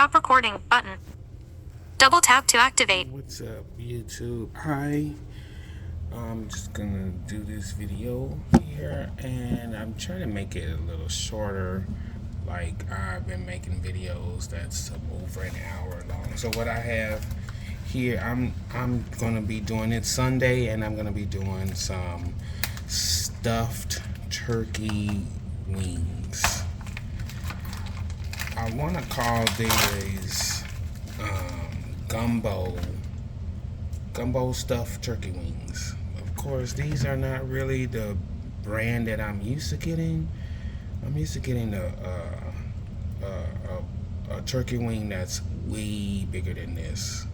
Stop recording button. Double tap to activate. What's up, YouTube? Hi. I'm just gonna do this video here, and I'm trying to make it a little shorter. Like, I've been making videos that's over an hour long. So what I have here, I'm gonna be doing it Sunday, and I'm gonna be doing some stuffed turkey wings. I want to call these gumbo stuffed turkey wings. Of course, these are not really the brand that I'm used to getting. I'm used to getting a turkey wing that's way bigger than this.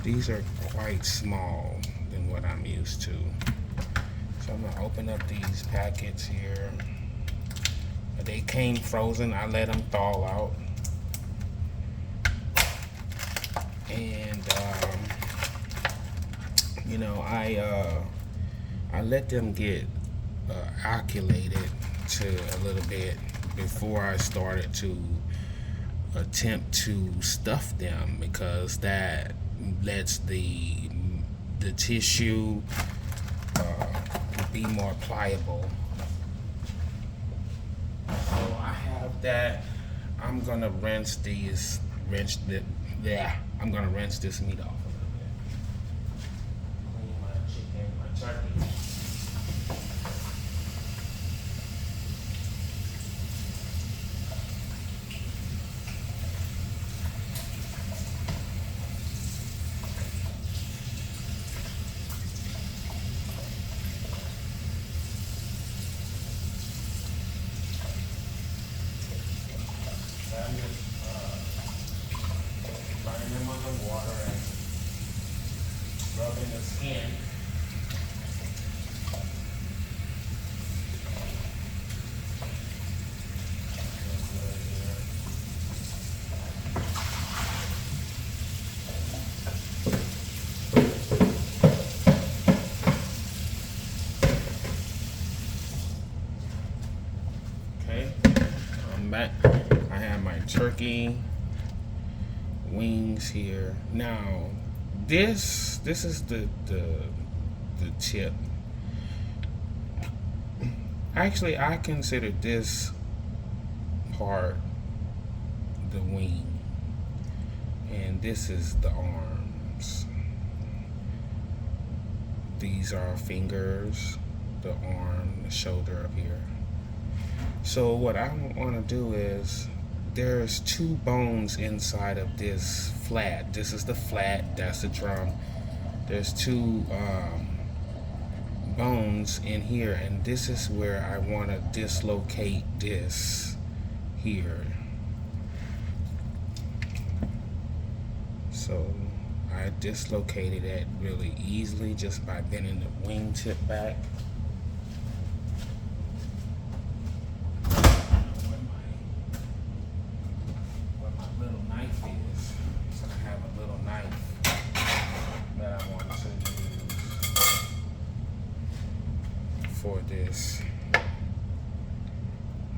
These are quite small than what I'm used to. So I'm gonna open up these packets here. They came frozen. I let them thaw out, and you know, I let them get acclimated to a little bit before I started to attempt to stuff them, because that lets the tissue be more pliable. So I have that. I'm gonna rinse this meat off a little bit. Clean my chicken, my turkey. I'm just running them under water and rubbing the skin. Okay, I'm back. I have my turkey wings here. Now, this is the tip. Actually, I consider this part the wing, and this is the arms. These are fingers, the arm, the shoulder up here. So what I want to do is, there's two bones inside of this flat. This is the flat, that's the drum. There's two bones in here, and this is where I want to dislocate this here. So I dislocated it really easily just by bending the wing tip back. For this,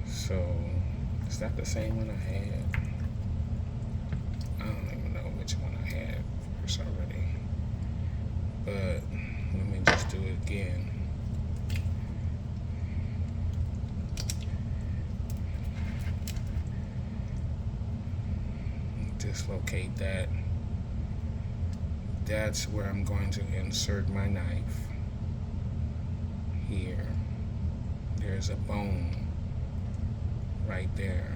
so is that the same one I had? I don't even know which one I had first already, but let me just do it again. Dislocate that. That's where I'm going to insert my knife. Here, there's a bone right there.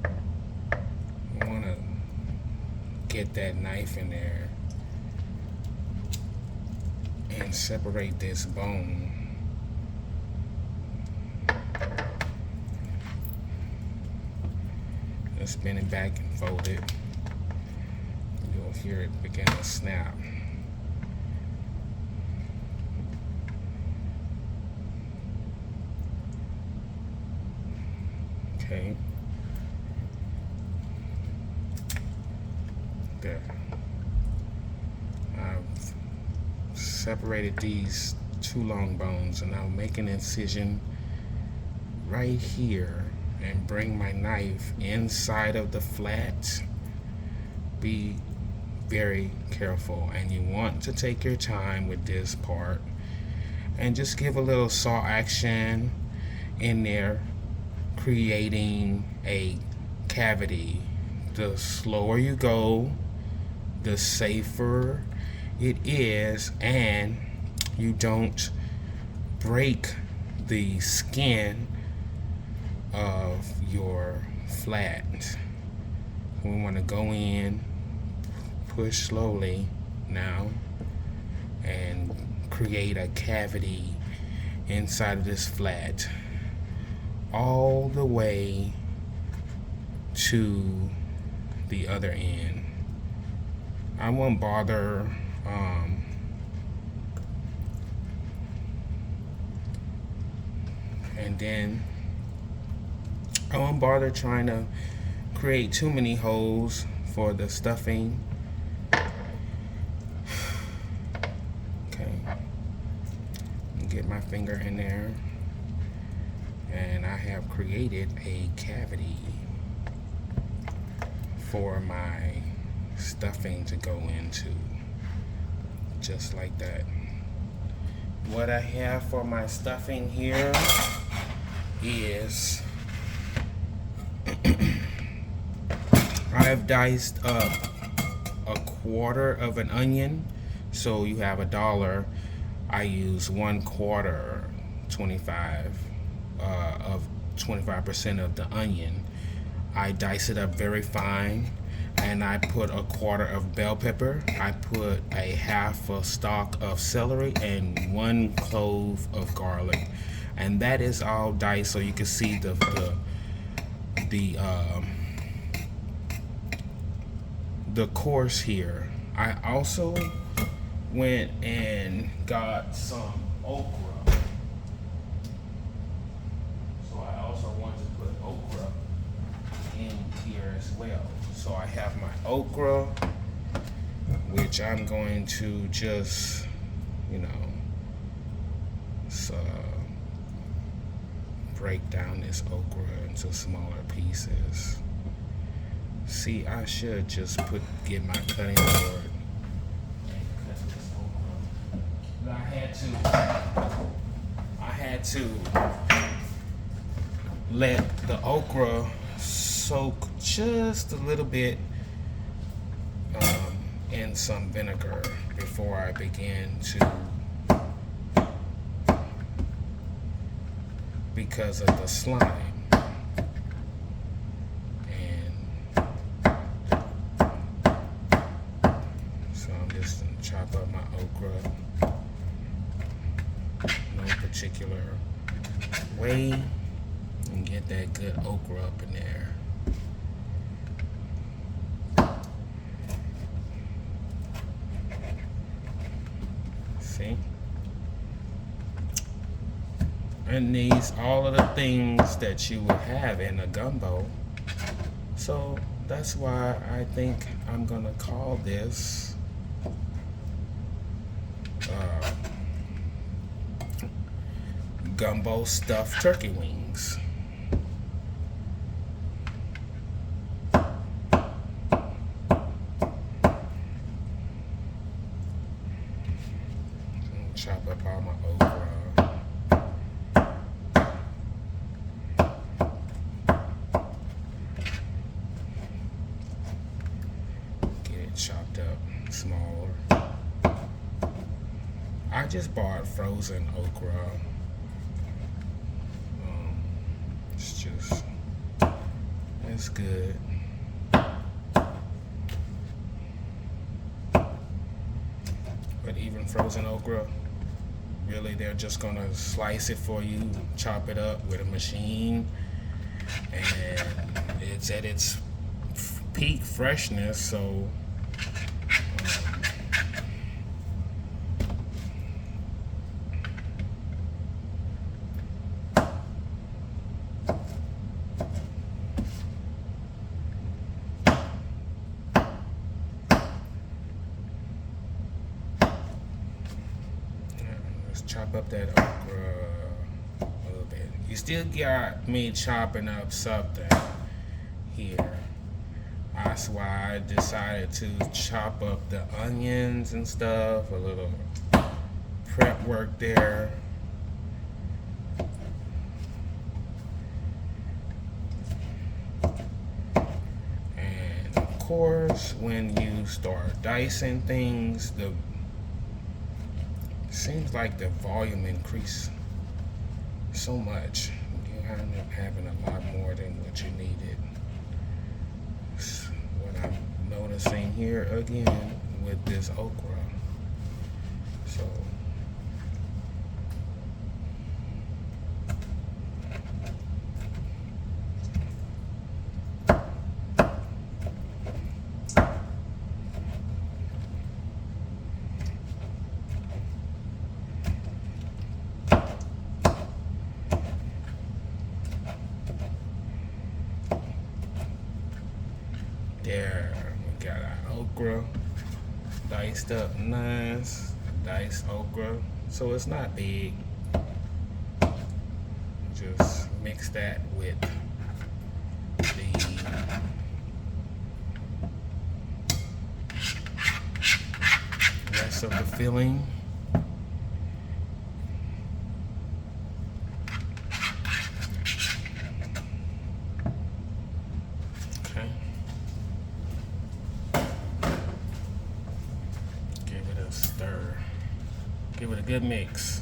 I want to get that knife in there and separate this bone. Let's spin it back and fold it. You'll hear it begin to snap. Okay. There. I've separated these two long bones, and I'll make an incision right here and bring my knife inside of the flat. Be very careful, and you want to take your time with this part and just give a little saw action in there, creating a cavity. The slower you go, the safer it is, and you don't break the skin of your flat. We want to go in, push slowly now, and create a cavity inside of this flat all the way to the other end. I won't bother and then I won't bother trying to create too many holes for the stuffing. Okay, get my finger in there, and I have created a cavity for my stuffing to go into, just like that. What I have for my stuffing here is I've diced up a quarter of an onion. So you have $1. I use 1/4, 25 of 25% of the onion. I dice it up very fine, and I put a quarter of bell pepper. I put a half a stalk of celery and 1 clove of garlic, and that is all diced so you can see the course here. I also went and got some okra. So I also want to put okra in here as well. So I have my okra, which I'm going to just, break down this okra into smaller pieces. See, I should just get my cutting board and cut this okra. But I had to let the okra soak just a little bit in some vinegar before I begin to, because of the slime. Chop up my okra, no particular way, and get that good okra up in there. See? And these all of the things that you would have in a gumbo. So that's why I think I'm gonna call this gumbo stuffed turkey wings. Chop up all my okra. Get it chopped up smaller. I just bought frozen okra. It's good. But even frozen okra, really, they're just gonna slice it for you, chop it up with a machine, and it's at its peak freshness. So chop up that okra a little bit. you still got me chopping up something here. That's why I decided to chop up the onions and stuff, a little prep work there. And of course, when you start dicing things, seems like the volume increased so much. You end up having a lot more than what you needed. What I'm noticing here again with this okra. So there, we got our okra diced up nice, diced okra. So it's not big. Just mix that with the rest of the filling. Okay. Give it a stir. Give it a good mix.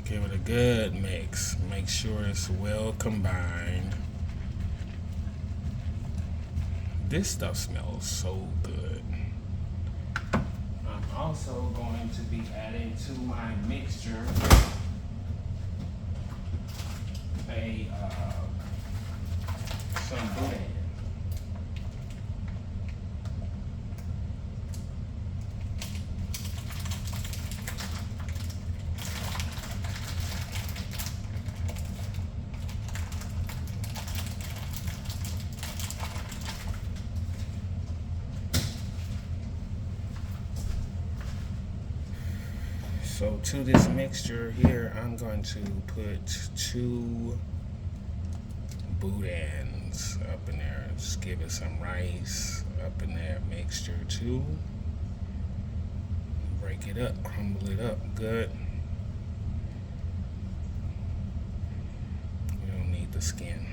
Give it a good mix. Make sure it's well combined. This stuff smells so good. I'm also going to be adding to my mixture some boudin. So to this mixture here, I'm going to put 2 boudins up in there. Just give it some rice up in that mixture too. Break it up, crumble it up good. You don't need the skin.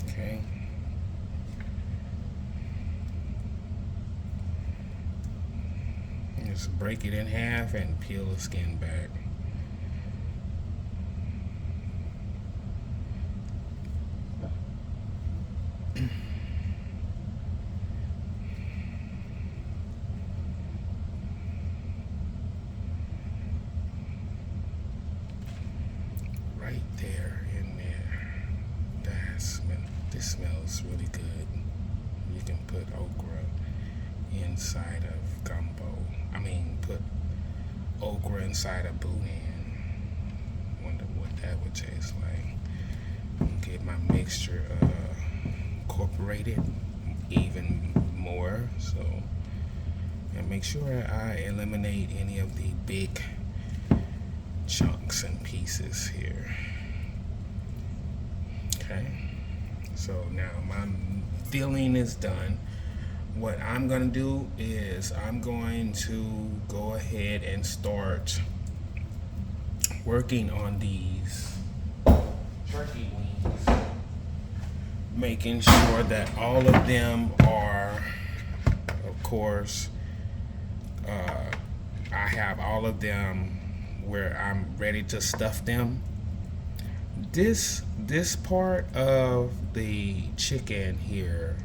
Okay. Just break it in half and peel the skin back. Right there in there. This smells really good. You can put okra inside of gumbo. Put okra inside a boudin. Wonder what that would taste like. Get my mixture incorporated even more. So, and make sure I eliminate any of the big chunks and pieces here. Okay. So now my filling is done. What I'm going to do is I'm going to go ahead and start working on these turkey wings, making sure that all of them are, of course, I have all of them where I'm ready to stuff them. This part of the chicken here,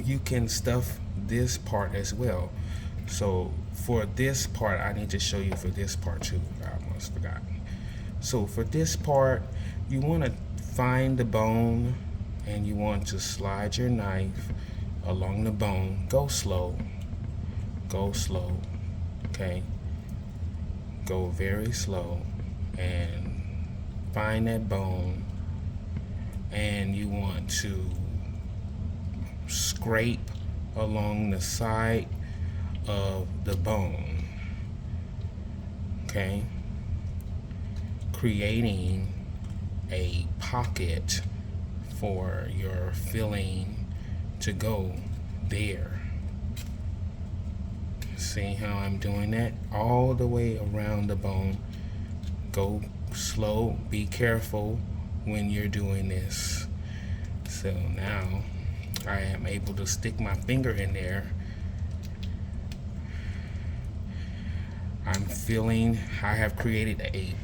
you can stuff this part as well. So for this part, I need to show you for this part too. I almost forgot. So for this part, you want to find the bone and you want to slide your knife along the bone. Go slow. Go slow. Okay? Go very slow and find that bone, and you want to scrape along the side of the bone. Okay? Creating a pocket for your filling to go there. See how I'm doing that? All the way around the bone. Go slow, be careful when you're doing this. So now I am able to stick my finger in there. I have created a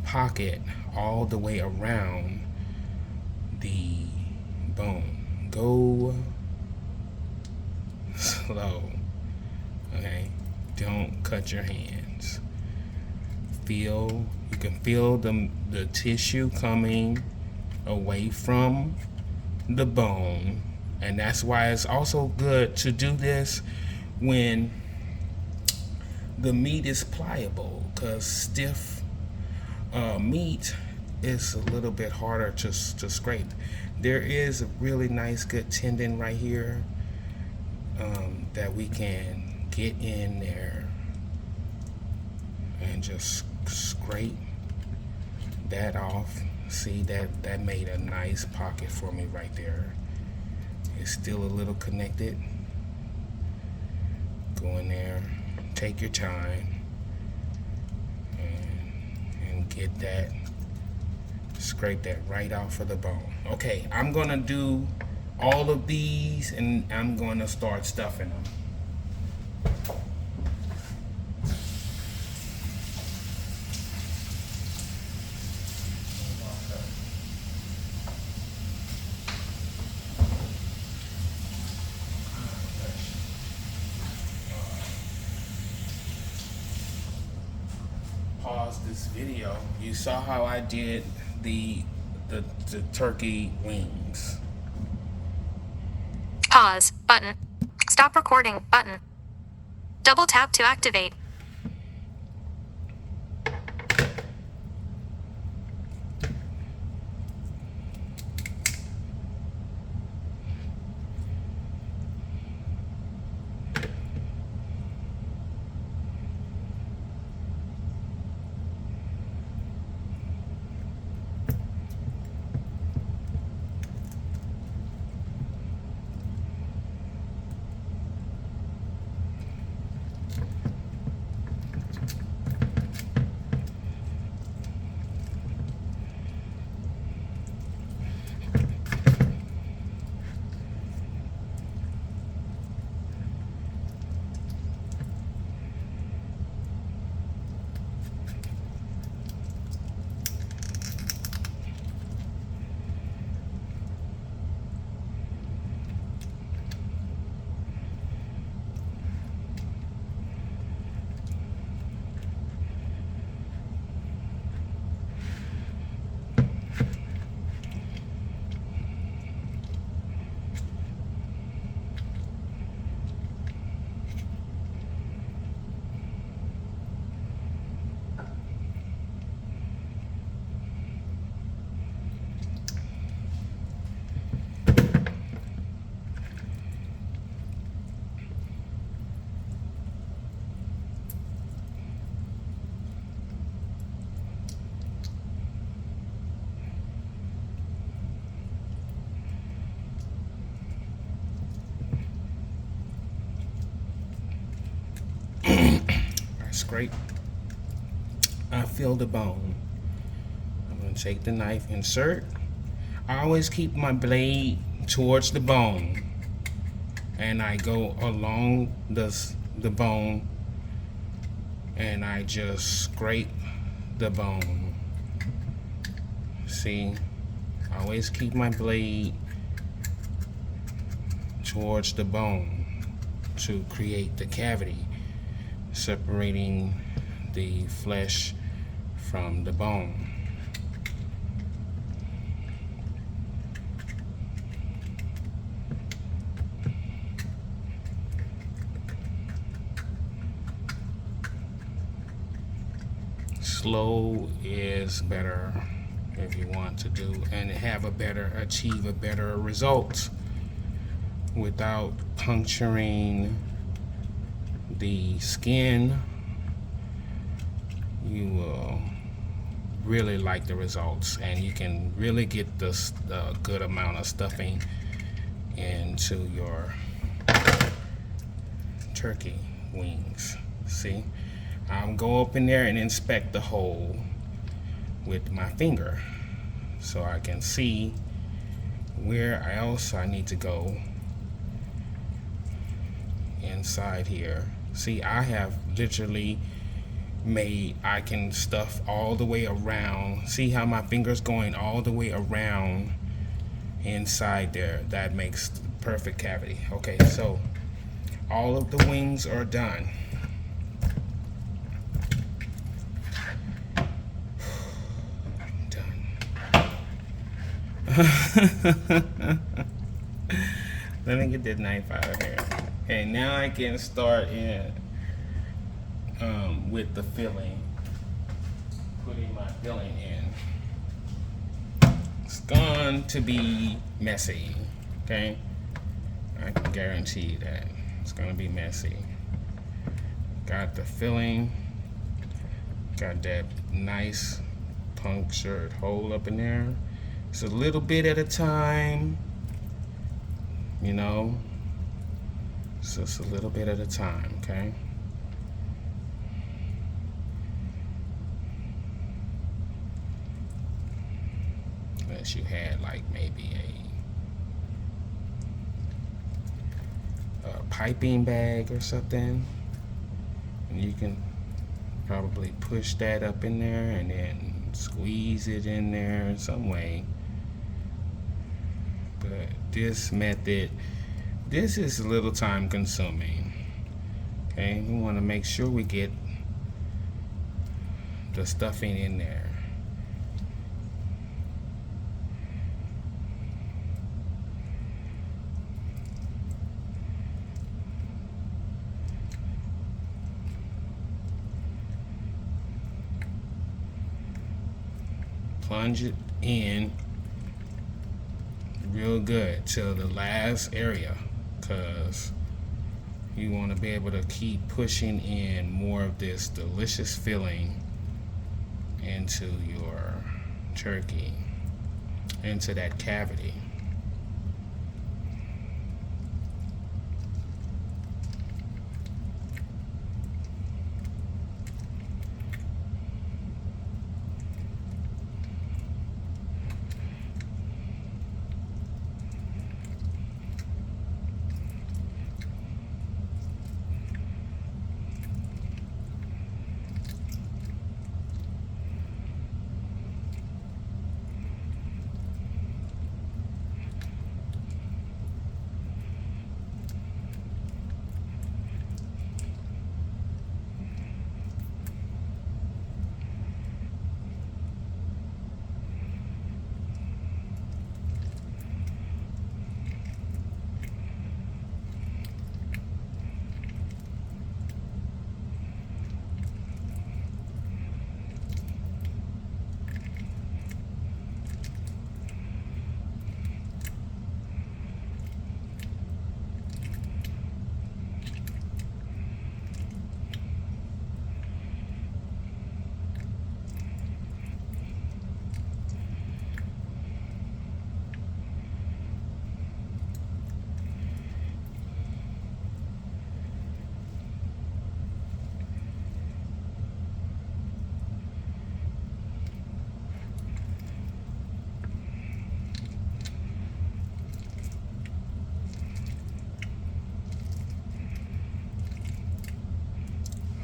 pocket all the way around the bone. Go slow, okay? Don't cut your hands. You can feel the tissue coming away from the bone, and that's why it's also good to do this when the meat is pliable, because stiff meat is a little bit harder to scrape. There is a really nice good tendon right here that we can get in there and just scrape that off. See, that made a nice pocket for me right there. It's still a little connected. Go in there, take your time, and get that, scrape that right off of the bone. Okay, I'm gonna do all of these and I'm gonna start stuffing them. Pause this video. You saw how I did the turkey wings. Pause button. Stop recording button. Double tap to activate. Scrape. I feel the bone. I'm going to take the knife, insert. I always keep my blade towards the bone, and I go along the bone, and I just scrape the bone. See, I always keep my blade towards the bone to create the cavity, separating the flesh from the bone. slow is better if you want to do and achieve a better result without puncturing the skin. You will really like the results, and you can really get this good amount of stuffing into your turkey wings. See, I'll go up in there and inspect the hole with my finger so I can see where else I need to go inside here. See, I have literally I can stuff all the way around. See how my finger's going all the way around inside there? That makes the perfect cavity. Okay, so all of the wings are done. Let me get this knife out of here. Okay, now I can start with the filling. Putting my filling in. It's going to be messy, okay? I can guarantee that it's going to be messy. Got the filling. Got that nice punctured hole up in there. It's a little bit at a time, you know. It's just a little bit at a time, okay? Unless you had like maybe a piping bag or something, and you can probably push that up in there and then squeeze it in there in some way. But this method, this is a little time consuming. Okay, we want to make sure we get the stuffing in there. Plunge it in real good to the last area, because you want to be able to keep pushing in more of this delicious filling into your turkey, into that cavity.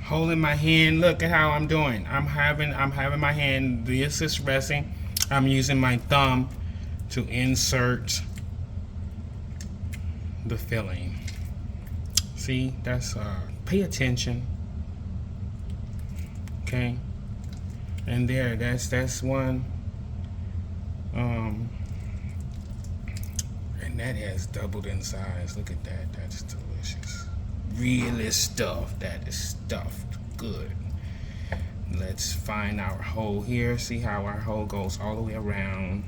Holding my hand, look at how I'm doing. I'm having my hand, this is resting. I'm using my thumb to insert the filling. See, that's pay attention. Okay. And there, that's one. And that has doubled in size. Look at that. That's delicious. Really stuffed. That is stuffed good. let's find our hole here. See how our hole goes all the way around.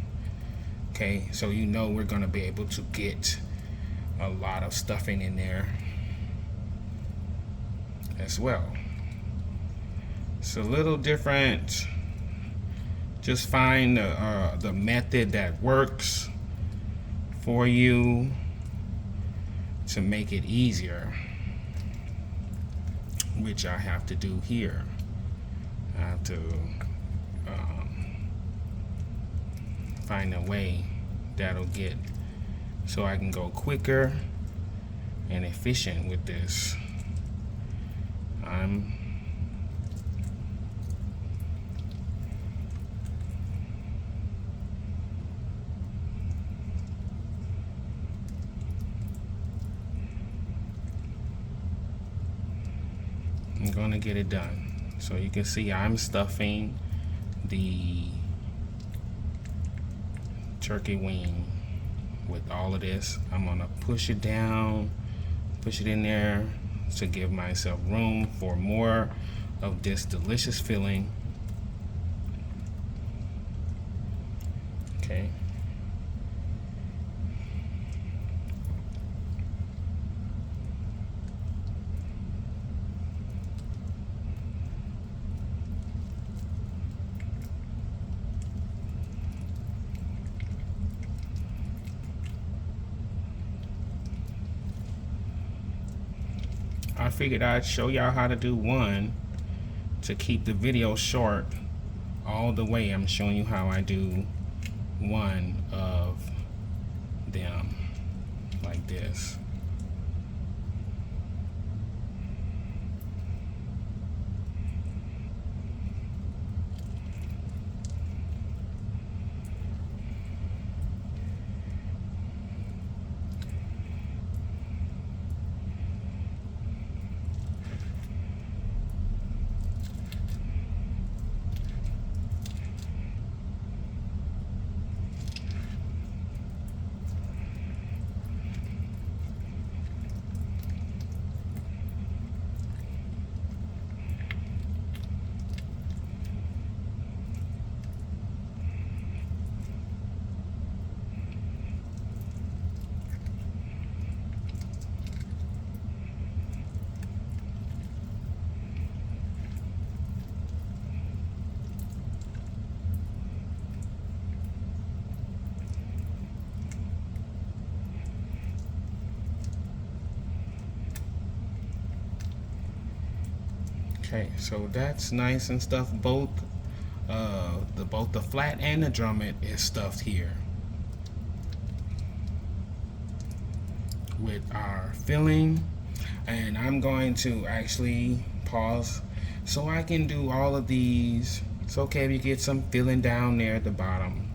Okay, so you know we're gonna be able to get a lot of stuffing in there as well. It's a little different. Just find the method that works for you to make it easier, which I have to do here. I have to find a way that'll get so I can go quicker and efficient with this. I'm gonna get it done. So you can see I'm stuffing the turkey wing with all of this. I'm gonna push it down, push it in there to give myself room for more of this delicious filling. Okay. I figured I'd show y'all how to do one to keep the video short all the way. I'm showing you how I do one of them like this. Okay, so that's nice and stuffed. Both the flat and the drummet is stuffed here with our filling. And I'm going to actually pause so I can do all of these. It's okay if you get some filling down there at the bottom.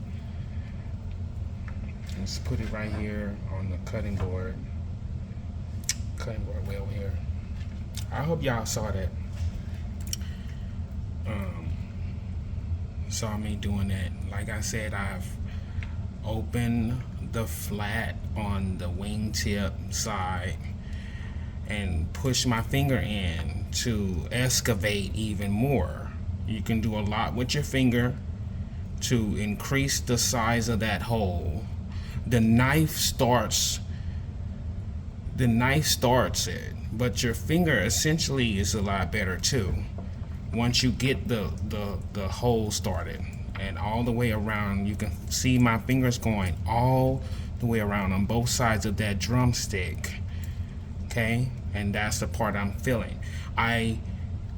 Let's put it right here on the cutting board. Cutting board way over here. I hope y'all saw that. Saw me doing that. Like I said, I've opened the flat on the wingtip side and push my finger in to excavate even more. You can do a lot with your finger to increase the size of that hole. The knife starts it, but your finger essentially is a lot better too. Once you get the hole started and all the way around, you can see my fingers going all the way around on both sides of that drumstick. Okay, and that's the part I'm filling. I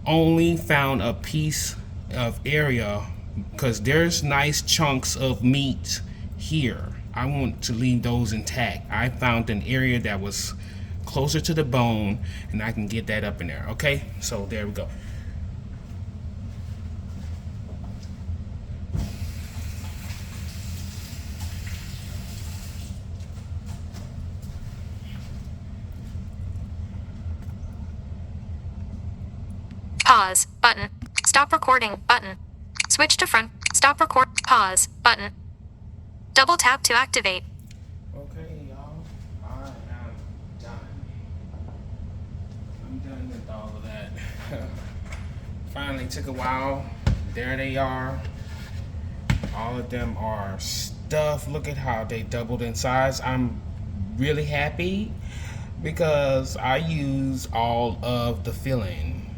only found a piece of area because there's nice chunks of meat here. I want to leave those intact. I found an area that was closer to the bone and I can get that up in there. Okay, so there we go. Pause button. Stop recording button. Switch to front. Stop record. Pause button. Double tap to activate. Okay, y'all. I am done. I'm done with all of that. Finally took a while. there they are. All of them are stuffed. Look at how they doubled in size. I'm really happy because I use all of the filling.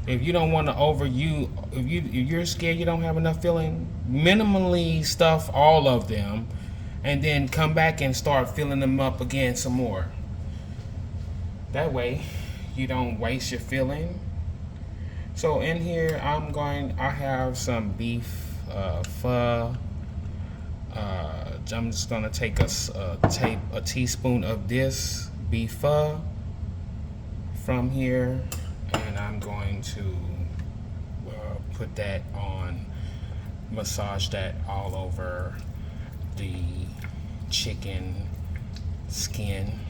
If you don't want to if you're scared you don't have enough filling, minimally stuff all of them and then come back and start filling them up again some more. That way you don't waste your filling. So in here I have some beef pho. I'm just gonna take a teaspoon of this beef pho from here, and I'm going to put that on, massage that all over the chicken skin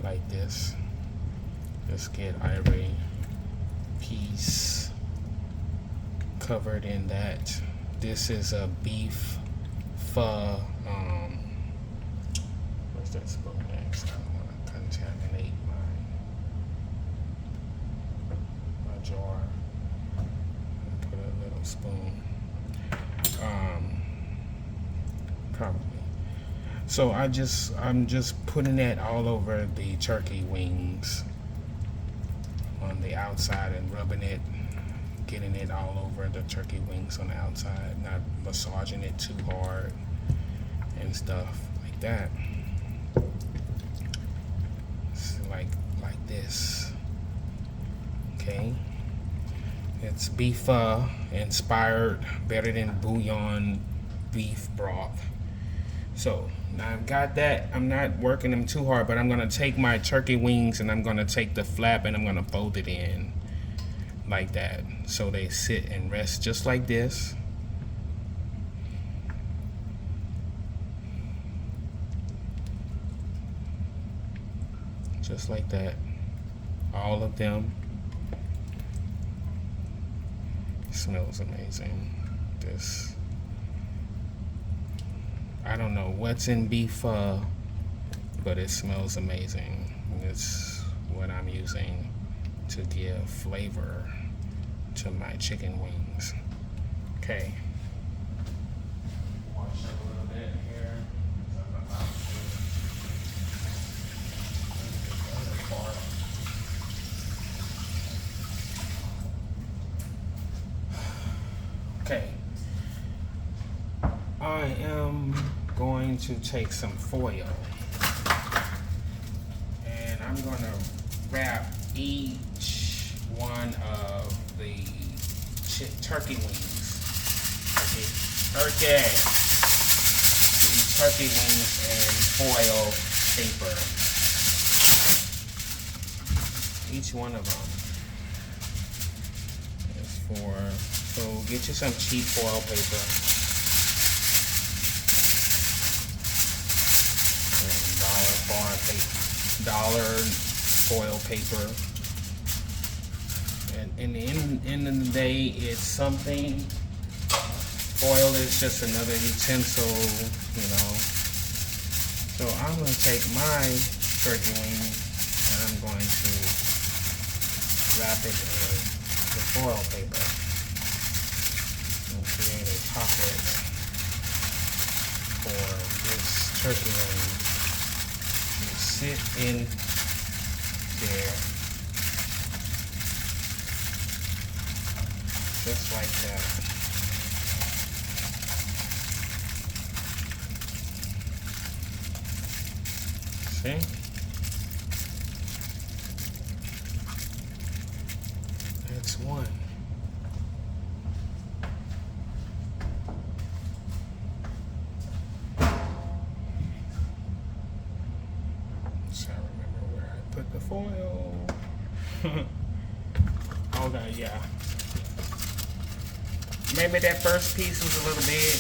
like this. Just get every piece covered in that. This is a beef pho. Where's that spoon next? I don't want to contaminate my jar. Put a little spoon. Probably. So I'm just putting that all over the turkey wings on the outside and rubbing it, getting it all over the turkey wings on the outside, not massaging it too hard and stuff like that. It's like this. Okay. It's beef inspired, better than bouillon beef broth. So now I've got that. I'm not working them too hard, but I'm gonna take my turkey wings and I'm gonna take the flap and I'm gonna fold it in like that, so they sit and rest just like this. Just like that. All of them. Smells amazing. This, I don't know what's in beef pho, but it smells amazing. It's what I'm using to give flavor to my chicken wings. Okay. Wash it a little bit here. I'm about to okay. I am going to take some foil and I'm going to wrap each one of the turkey wings. Turkey. These turkey wings in foil paper. Each one of them is so get you some cheap foil paper. Dollar foil paper, and in the end of the day, it's something. Foil is just another utensil, you know. So I'm going to take my turkey wing and I'm going to wrap it in the foil paper and create a pocket for this turkey wing. Sit in there just like that. See? That's one. Put the foil. Okay, yeah. Maybe that first piece was a little big.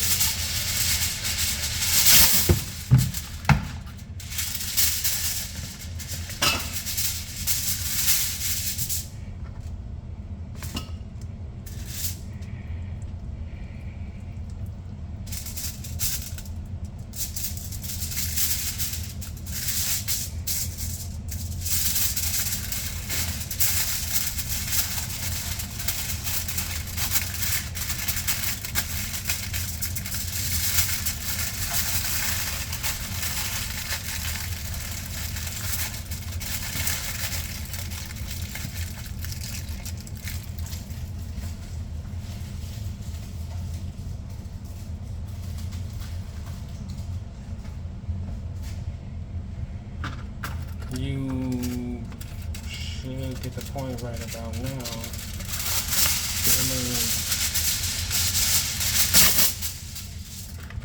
You should get the point right about now.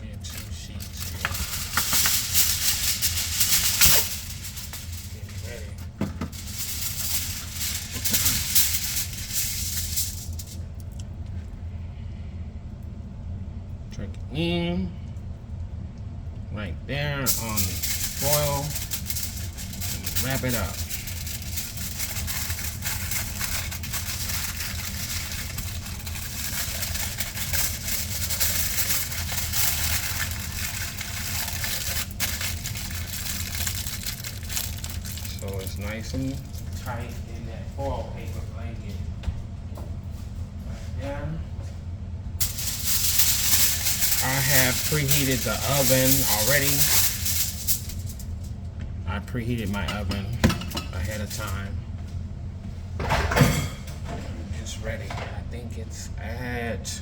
Get 2 sheets here. Getting ready. Turkey wing right there on the foil. Wrap it up. So it's nice and tight in that foil paper blanket. Right there. I have preheated the oven already. I preheated my oven ahead of time. It's ready. I think it's at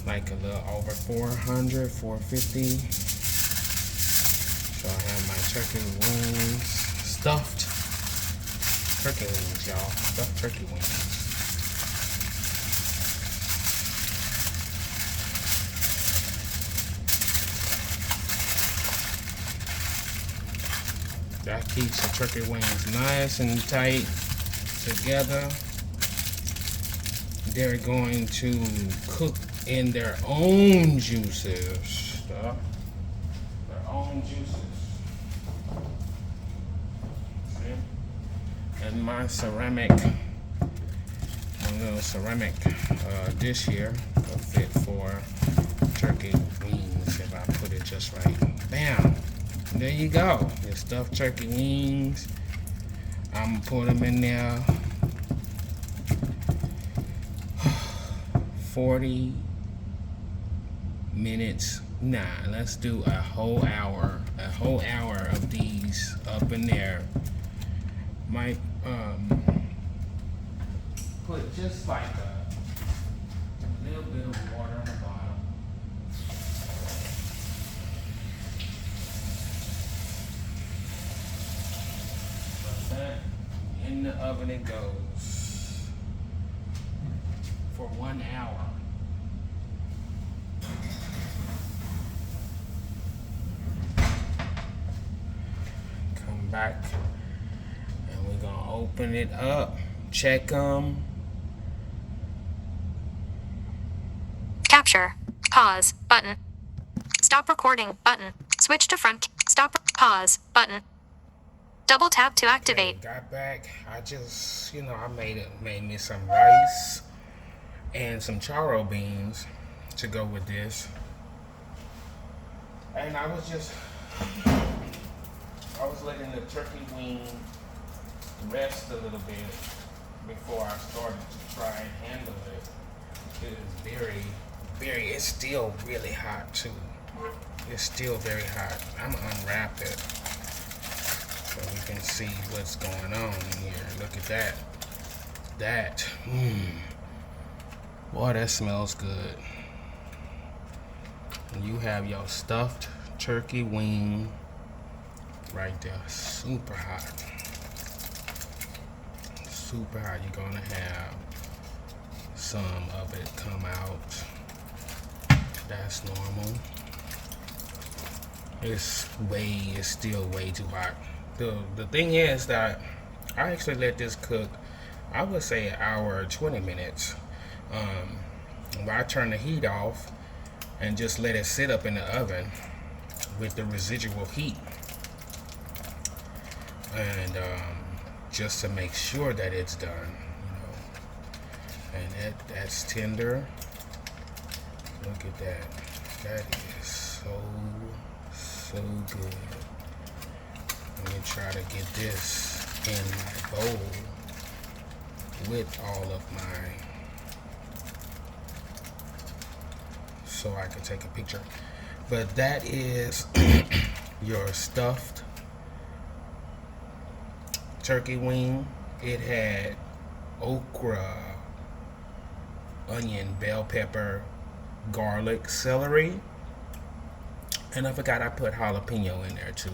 like a little over 400, 450. So I have my turkey wings, stuffed turkey wings, y'all. Stuffed turkey wings. That keeps the turkey wings nice and tight together. They're going to cook in their own juices. Their own juices. See? And my little ceramic dish here will fit for turkey wings if I put it just right. Bam! There you go. Your stuffed turkey wings. I'm gonna put them in there. 40 minutes. Nah, let's do a whole hour. A whole hour of these up in there. Might put just like a little bit of water on the bottom. In the oven it goes for 1 hour. Come back and we're gonna open it up, check them. Capture. Pause. Button. Stop recording. Button. Switch to front. Stop. Pause. Button. Double tap to activate. Okay, got back. I just, I made me some rice and some charro beans to go with this. And I was letting the turkey wing rest a little bit before I started to try and handle it. It is it's still really hot too. It's still very hot. I'm gonna unwrap it so we can see what's going on here. Look at that. Boy, that smells good. And you have your stuffed turkey wing right there. Super hot. Super hot. You're gonna have some of it come out. That's normal. It's still way too hot. The thing is that I actually let this cook, I would say an hour or 20 minutes. I turn the heat off and just let it sit up in the oven with the residual heat, and just to make sure that it's done, and that's tender. Look at that. That is so good. Let me try to get this in my bowl with all of my, so I can take a picture. But that is your stuffed turkey wing. It had okra, onion, bell pepper, garlic, celery, And I forgot I put jalapeno in there too.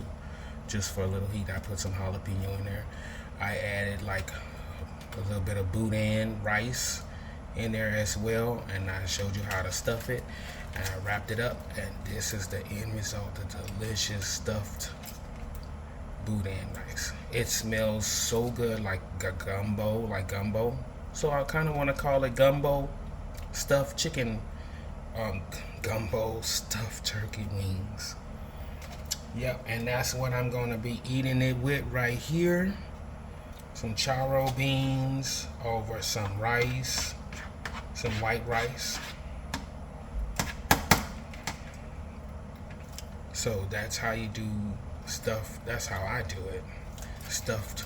Just for a little heat, I put some jalapeno in there. I added like a little bit of boudin rice in there as well, and I showed you how to stuff it, and I wrapped it up, and this is the end result, the delicious stuffed boudin rice. It smells so good, like gumbo. So I kind of want to call it gumbo stuffed chicken, gumbo stuffed turkey wings. Yep, and that's what I'm going to be eating it with right here. Some charro beans over some rice, some white rice. So that's how you do stuff. That's how I do it. Stuffed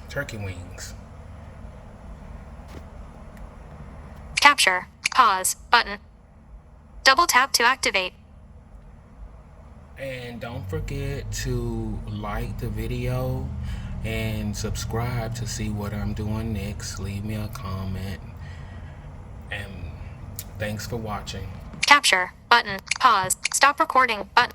turkey wings. Capture. Pause. Button. Double tap to activate. And don't forget to like the video and subscribe to see what I'm doing next. Leave me a comment. And thanks for watching. Capture. Button. Pause. Stop recording. Button.